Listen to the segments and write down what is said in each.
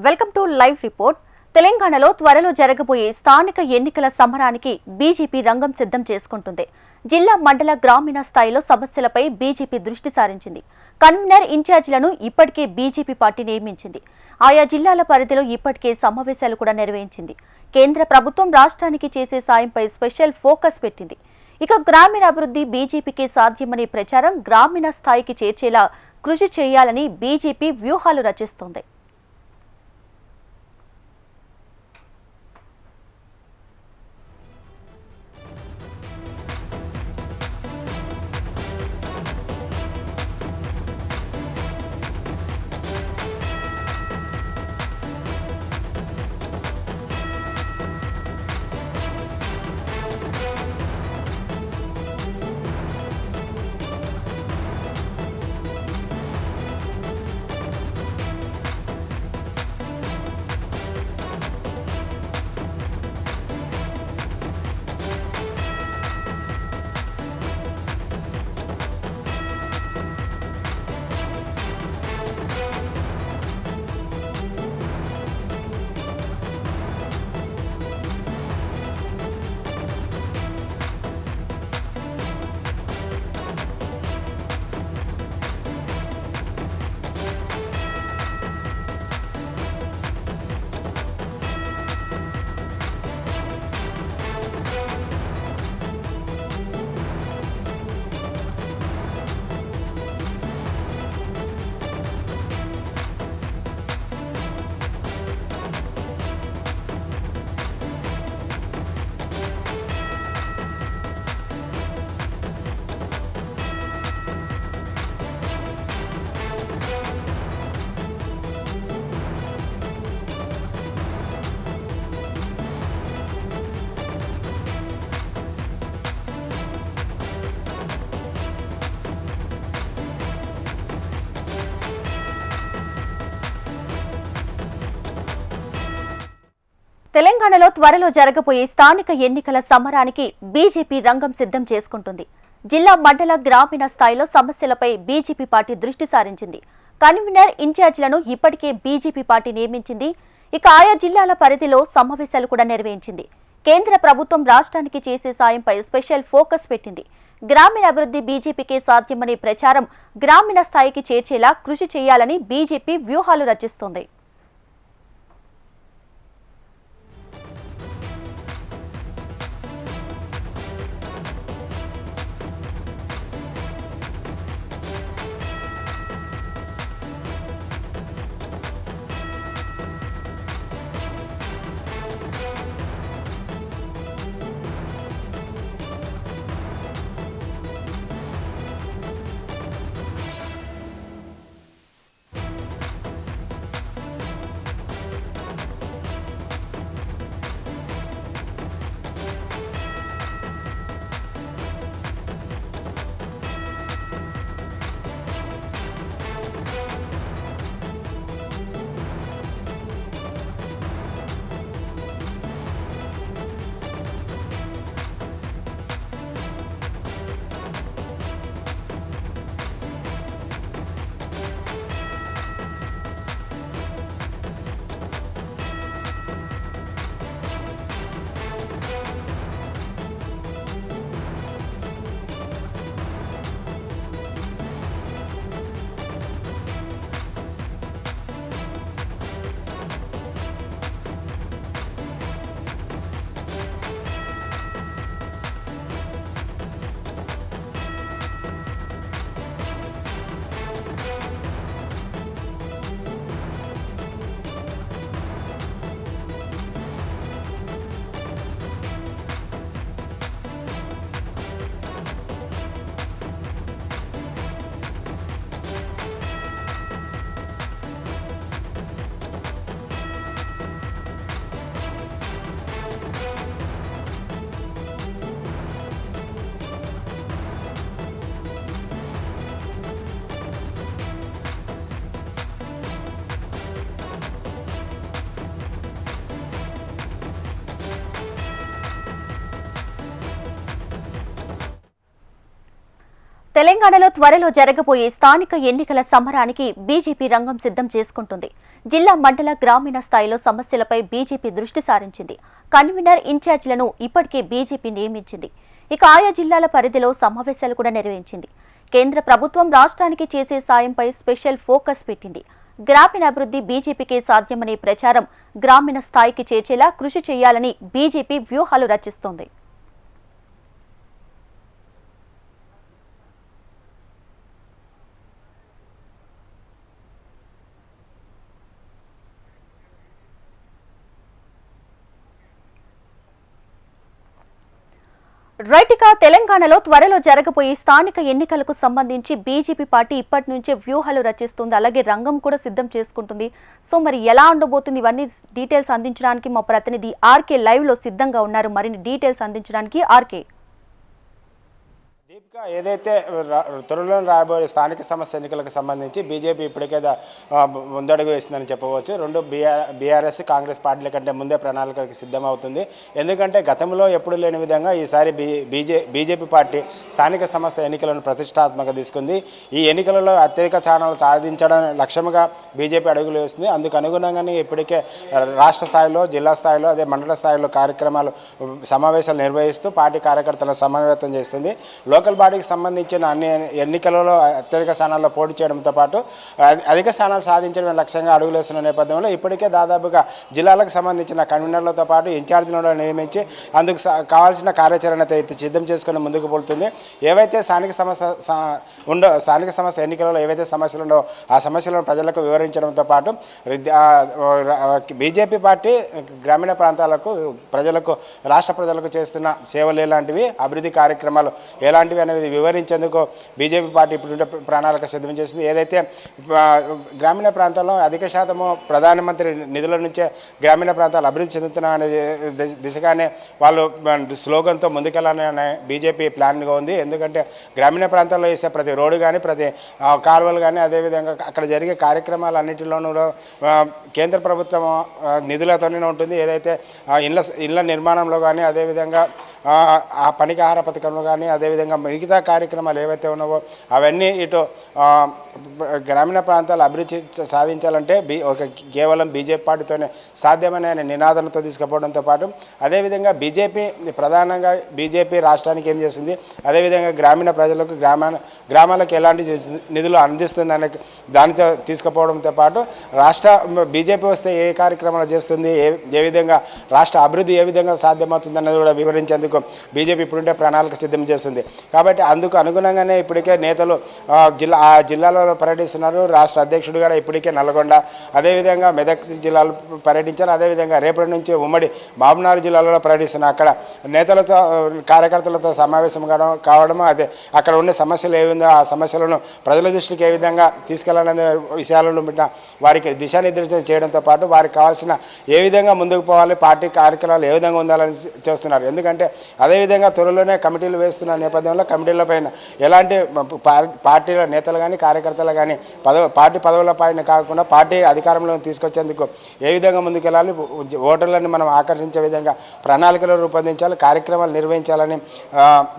Welcome to live report. తెలంగాణలో త్వరలో జరగబోయే స్థానిక ఎన్నికల సమరానికి బీజేపీ రంగం సిద్ధం చేసుకుంటుంది. జిల్లా, మండల, గ్రామీణ స్థాయిలో సమస్యలపై బీజేపీ దృష్టి సారించింది. కన్వీనర్, ఇన్ఛార్జీలను ఇప్పటికే బీజేపీ పార్టీ నియమించింది. ఆయా జిల్లాల పరిధిలో ఇప్పటికే సమావేశాలు కూడా నిర్వహించింది. కేంద్ర ప్రభుత్వం రాష్ట్రానికి చేసే సాయంపై స్పెషల్ ఫోకస్ పెట్టింది. ఇక గ్రామీణాభివృద్ధి బీజేపీకి సాధ్యమనే ప్రచారం గ్రామీణ స్థాయికి చేర్చేలా కృషి చేయాలని బీజేపీ వ్యూహాలు రచిస్తోంది. తెలంగాణలో త్వరలో జరగబోయే స్థానిక ఎన్నికల సమరానికి బీజేపీ రంగం సిద్ధం చేసుకుంటుంది. జిల్లా, మండల, గ్రామీణ స్థాయిలో సమస్యలపై బీజేపీ పార్టీ దృష్టి సారించింది. కన్వీనర్, ఇన్ఛార్జీలను ఇప్పటికే బీజేపీ పార్టీ నియమించింది. ఇక ఆయా జిల్లాల పరిధిలో సమావేశాలు కూడా నిర్వహించింది. కేంద్ర ప్రభుత్వం రాష్ట్రానికి చేసే సాయంపై స్పెషల్ ఫోకస్ పెట్టింది. గ్రామీణాభివృద్ధి బీజేపీకే సాధ్యమనే ప్రచారం గ్రామీణ స్థాయికి చేర్చేలా కృషి చేయాలని బీజేపీ వ్యూహాలు రచిస్తోంది. తెలంగాణలో త్వరలో జరగబోయే స్థానిక ఎన్నికల సమరానికి బీజేపీ రంగం సిద్ధం చేసుకుంటుంది. జిల్లా మండల గ్రామీణ స్థాయిలో సమస్యలపై బీజేపీ దృష్టి సారించింది. కన్వీనర్ ఇన్ఛార్జీలను ఇప్పటికే బీజేపీ నియమించింది. ఇక ఆయా జిల్లాల పరిధిలో సమావేశాలు కూడా నిర్వహించింది. కేంద్ర ప్రభుత్వం రాష్ట్రానికి చేసే సాయంపై స్పెషల్ ఫోకస్ పెట్టింది. గ్రామీణాభివృద్ధి బీజేపీకే సాధ్యమనే ప్రచారం గ్రామీణ స్థాయికి చేర్చేలా కృషి చేయాలని బీజేపీ వ్యూహాలు రచిస్తోంది. రైట్గా తెలంగాణలో త్వరలో జరగబోయే స్థానిక ఎన్నికలకు సంబంధించి బీజేపీ పార్టీ ఇప్పటి నుంచే వ్యూహాలు రచిస్తుంది. అలాగే రంగం కూడా సిద్ధం చేసుకుంటుంది. సో మరి ఎలా ఉండబోతుంది ఇవన్నీ డీటెయిల్స్ అందించడానికి మా ప్రతినిధి ఆర్కే లైవ్ లో సిద్ధంగా ఉన్నారు. మరిన్ని డీటెయిల్స్ అందించడానికి ఆర్కే. దీపిక, ఏదైతే త్వరలో రాబోయే స్థానిక సంస్థ ఎన్నికలకు సంబంధించి బీజేపీ ఇప్పటికే ముందడుగు వేసిందని చెప్పవచ్చు. రెండు బీఆర్ఎస్ కాంగ్రెస్ పార్టీల కంటే ముందే ప్రణాళికలకు సిద్ధమవుతుంది. ఎందుకంటే గతంలో ఎప్పుడు లేని విధంగా ఈసారి బీజేపీ పార్టీ స్థానిక సంస్థ ఎన్నికలను ప్రతిష్టాత్మకంగా తీసుకుంది. ఈ ఎన్నికలలో అత్యధిక స్థానాలు సాధించడం లక్ష్యంగా బీజేపీ అడుగులు వేస్తుంది. అందుకు అనుగుణంగానే ఇప్పటికే రాష్ట్ర స్థాయిలో, జిల్లా స్థాయిలో, అదే మండల స్థాయిలో కార్యక్రమాలు, సమావేశాలు నిర్వహిస్తూ పార్టీ కార్యకర్తలను సమన్వయం చేస్తుంది. లోకల్ బాడీకి సంబంధించిన అన్ని ఎన్నికలలో అత్యధిక స్థానాల్లో పోటీ చేయడంతో పాటు అధిక స్థానాలు సాధించడం లక్ష్యంగా అడుగులేస్తున్న నేపథ్యంలో ఇప్పటికే దాదాపుగా జిల్లాలకు సంబంధించిన కన్వీనర్లతో పాటు ఇన్ఛార్జీలను నియమించి అందుకు కావాల్సిన కార్యాచరణ సిద్ధం చేసుకుని ముందుకు పోతుంది. ఏవైతే స్థానిక సంస్థ ఎన్నికలలో ఏవైతే సమస్యలు ఉండో ఆ సమస్యలను ప్రజలకు వివరించడంతో పాటు బీజేపీ పార్టీ గ్రామీణ ప్రాంతాలకు, ప్రజలకు, రాష్ట్ర ప్రజలకు చేస్తున్న సేవలు ఎలాంటివి, అభివృద్ధి కార్యక్రమాలు ఎలాంటివి అనేది వివరించేందుకు బీజేపీ పార్టీ ఇప్పుడు ప్రణాళిక సిద్ధం చేసింది. ఏదైతే గ్రామీణ ప్రాంతాల్లో అధిక శాతము ప్రధానమంత్రి నిధుల నుంచే గ్రామీణ ప్రాంతాలు అభివృద్ధి చెందుతున్నా అనే దిశగానే వాళ్ళు స్లోగన్తో ముందుకెళ్ళాలనే బీజేపీ ప్లాన్గా ఉంది. ఎందుకంటే గ్రామీణ ప్రాంతాల్లో వేసే ప్రతి రోడ్డు కానీ, ప్రతి కాలువలు కానీ, అదేవిధంగా అక్కడ జరిగే కార్యక్రమాలన్నింటిలోనూ కేంద్ర ప్రభుత్వం నిధులతోనే ఉంటుంది. ఏదైతే ఇళ్ల నిర్మాణంలో కానీ, అదేవిధంగా ఆ పనికి ఆహార పథకంలో కానీ, అదేవిధంగా మిగతా కార్యక్రమాలు ఏవైతే ఉన్నావో అవన్నీ ఇటు గ్రామీణ ప్రాంతాలు అభివృద్ధి సాధించాలంటే కేవలం బీజేపీ పార్టీతోనే సాధ్యమని ఆయన నినాదంతో తీసుకుపోవడంతో పాటు అదేవిధంగా ప్రధానంగా బీజేపీ రాష్ట్రానికి ఏం చేసింది, అదేవిధంగా గ్రామీణ ప్రజలకు, గ్రామాలకు ఎలాంటి నిధులు అందిస్తుందనే దానితో తీసుకుపోవడంతో పాటు బీజేపీ వస్తే ఏ కార్యక్రమాలు చేస్తుంది, ఏ విధంగా రాష్ట్ర అభివృద్ధి ఏ విధంగా సాధ్యమవుతుందన్నది కూడా వివరించేందుకు బీజేపీ ఇప్పుడుంటే ప్రణాళిక సిద్ధం చేస్తుంది. కాబట్టి అందుకు అనుగుణంగానే ఇప్పటికే నేతలు జిల్లాలో పర్యటిస్తున్నారు. రాష్ట్ర అధ్యక్షుడు కూడా ఇప్పటికే నల్గొండ, అదేవిధంగా మెదక్ జిల్లాలో పర్యటించారు. అదేవిధంగా రేపటి నుంచి ఉమ్మడి మహబూబ్నగర్ జిల్లాలో పర్యటిస్తున్నారు. అక్కడ నేతలతో, కార్యకర్తలతో సమావేశం కావడము, అదే అక్కడ ఉండే సమస్యలు ఏవిందో ఆ సమస్యలను ప్రజల దృష్టికి ఏ విధంగా తీసుకెళ్లాలనే విషయాలను వారికి దిశానిర్దేశం చేయడంతో పాటు వారికి కావాల్సిన ఏ విధంగా ముందుకు పోవాలి, పార్టీ కార్యక్రమాలు ఏ విధంగా ఉండాలని చేస్తున్నారు. ఎందుకంటే అదేవిధంగా త్వరలోనే కమిటీలు వేస్తున్న నేపథ్యంలో కమిటీల పైన ఎలాంటి పార్టీల నేతలు కానీ, కార్యకర్తలు కానీ పార్టీ పదవుల పైన కాకుండా పార్టీ అధికారంలో తీసుకొచ్చేందుకు ఏ విధంగా ముందుకెళ్ళాలి, ఓటర్లను మనం ఆకర్షించే విధంగా ప్రణాళికలు రూపొందించాలి, కార్యక్రమాలు నిర్వహించాలని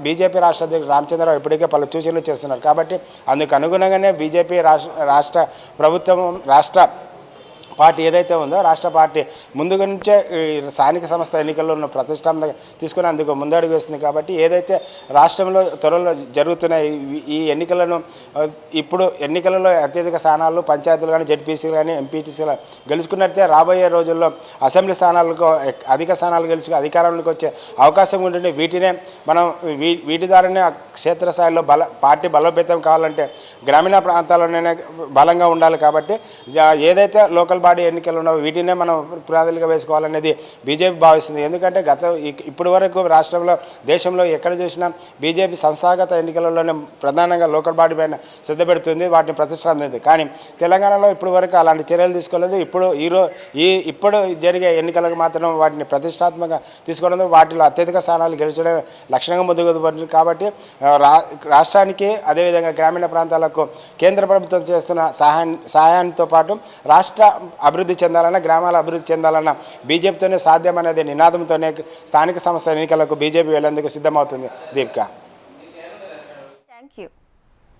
బీజేపీ రాష్ట్ర అధ్యక్షుడు రామచంద్రరావు ఇప్పటికే పలు సూచనలు చేస్తున్నారు. కాబట్టి అందుకు అనుగుణంగానే బీజేపీ రాష్ట్ర ప్రభుత్వం, రాష్ట్ర పార్టీ ఏదైతే ఉందో రాష్ట్ర పార్టీ ముందుగా నుంచే స్థానిక సంస్థ ఎన్నికల్లో ప్రతిష్టాత్మకంగా తీసుకుని అందుకు ముందడుగు వేస్తుంది. కాబట్టి ఏదైతే రాష్ట్రంలో త్వరలో జరుగుతున్న ఈ ఎన్నికలను, ఇప్పుడు ఎన్నికలలో అత్యధిక స్థానాలు పంచాయతీలు కానీ, జెడ్పీసీలు కానీ, ఎంపీటీసీలు గెలుచుకున్నట్టే రాబోయే రోజుల్లో అసెంబ్లీ స్థానాలకు అధిక స్థానాలు గెలుచుకు అధికారంలోకి వచ్చే అవకాశం ఉంటుంది. వీటి ద్వారానే క్షేత్రస్థాయిలో పార్టీ బలోపేతం కావాలంటే గ్రామీణ ప్రాంతాల్లోనే బలంగా ఉండాలి. కాబట్టి ఏదైతే లోకల్ బాడీ ఎన్నికలు ఉన్నాయో వీటినే మనం పునాదులుగా వేసుకోవాలనేది బీజేపీ భావిస్తుంది. ఎందుకంటే ఇప్పటి వరకు రాష్ట్రంలో, దేశంలో ఎక్కడ చూసినా బీజేపీ సంస్థాగత ఎన్నికలలోనే ప్రధానంగా లోకల్ బాడీ పైన శ్రద్ధ పెడుతుంది, వాటిని ప్రతిష్టాత్మకం. కానీ తెలంగాణలో ఇప్పటి వరకు అలాంటి చర్యలు తీసుకోలేదు. ఇప్పుడు జరిగే ఎన్నికలకు మాత్రం వాటిని ప్రతిష్టాత్మకంగా తీసుకోవడం, వాటిలో అత్యధిక స్థానాలు గెలిచడం లక్ష్యంగా ముందుకు పడుతుంది. కాబట్టి రాష్ట్రానికి, అదేవిధంగా గ్రామీణ ప్రాంతాలకు కేంద్ర ప్రభుత్వం చేస్తున్న సహాయంతో పాటు రాష్ట్ర అభివృద్ధి చెందాలన్నా, గ్రామాల అభివృద్ధి చెందాలన్నా బీజేపీతోనే సాధ్యమనేది నినాదంతోనే స్థానిక సంస్థ ఎన్నికలకు బీజేపీ వెళ్లేందుకు సిద్ధమవుతుంది. దీపిక.